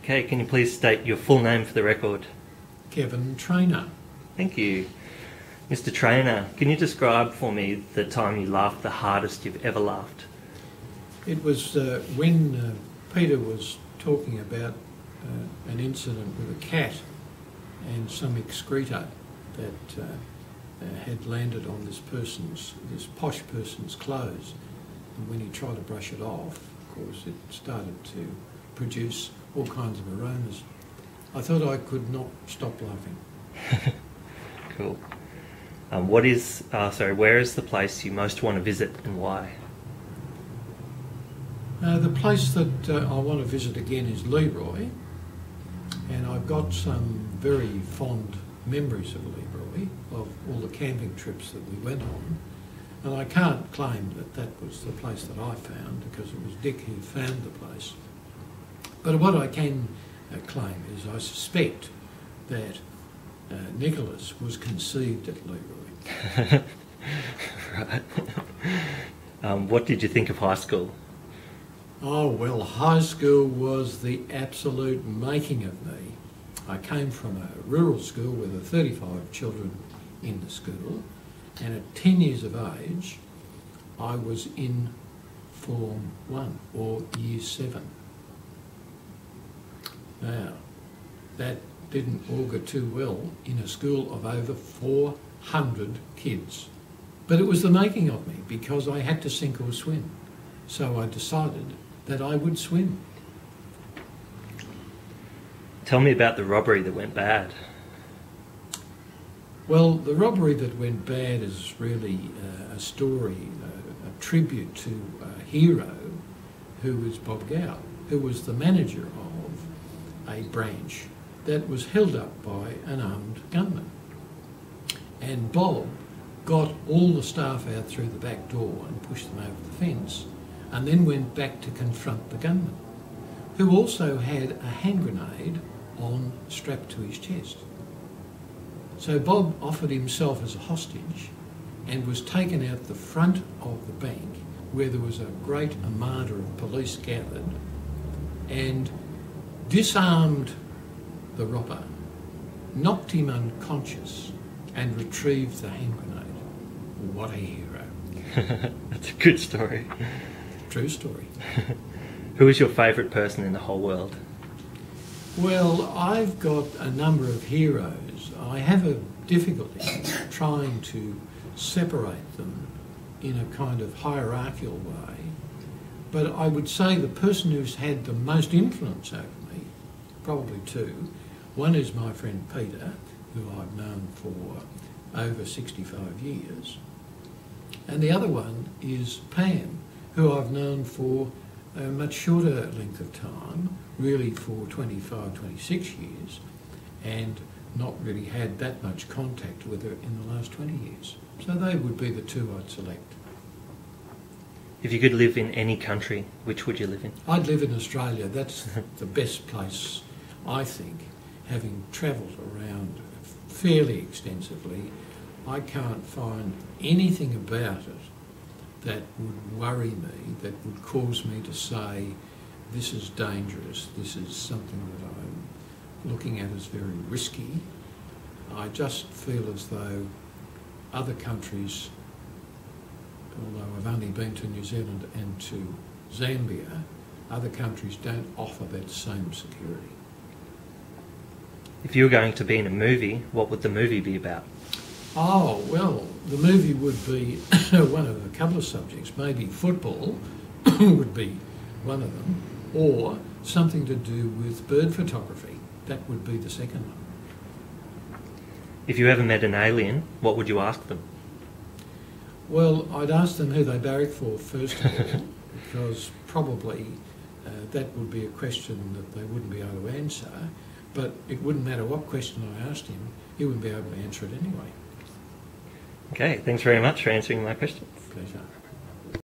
Okay, can you please state your full name for the record? Kevin Traynor. Thank you. Mr. Traynor, can you describe for me the time you laughed the hardest you've ever laughed? It was when Peter was talking about an incident with a cat and some excreta that had landed on this posh person's clothes. And when he tried to brush it off, of course, it started to produce all kinds of aromas. I thought I could not stop laughing. Cool. Where is the place you most want to visit and why? The place that I want to visit again is Leroy, and I've got some very fond memories of Leroy, of all the camping trips that we went on, and I can't claim that that was the place that I found, because it was Dick who found the place. But what I can claim is I suspect that Nicholas was conceived at Leroy. Right. What did you think of high school? Oh, well, high school was the absolute making of me. I came from a rural school with 35 children in the school, and at 10 years of age, I was in Form 1, or Year 7. Now, that didn't augur too well in a school of over 400 kids. But it was the making of me, because I had to sink or swim. So I decided that I would swim. Tell me about the robbery that went bad. Well, the robbery that went bad is really a story, a tribute to a hero who is Bob Gow, who was the manager of a branch that was held up by an armed gunman. And Bob got all the staff out through the back door and pushed them over the fence, and then went back to confront the gunman, who also had a hand grenade strapped to his chest. So Bob offered himself as a hostage and was taken out the front of the bank, where there was a great armada of police gathered, and disarmed the robber, knocked him unconscious, and retrieved the hand grenade. What a hero. That's a good story. True story. Who is your favourite person in the whole world? Well, I've got a number of heroes. I have a difficulty trying to separate them in a kind of hierarchical way, but I would say the person who's had the most influence over me, probably two. One is my friend Peter, who I've known for over 65 years, and the other one is Pam, who I've known for a much shorter length of time, really for 25, 26 years, and not really had that much contact with her in the last 20 years. So they would be the two I'd select. If you could live in any country, which would you live in? I'd live in Australia. That's the best place, I think. Having travelled around fairly extensively, I can't find anything about it that would worry me, that would cause me to say, this is dangerous, this is something that I'm looking at as very risky. I just feel as though other countries, although I've only been to New Zealand and to Zambia, other countries don't offer that same security. If you were going to be in a movie, what would the movie be about? Oh, well, the movie would be one of a couple of subjects. Maybe football would be one of them, or something to do with bird photography. That would be the second one. If you ever met an alien, what would you ask them? Well, I'd ask them who they barrack for, first of all, because probably that would be a question that they wouldn't be able to answer, but it wouldn't matter what question I asked him, he wouldn't be able to answer it anyway. Okay, thanks very much for answering my questions. Pleasure.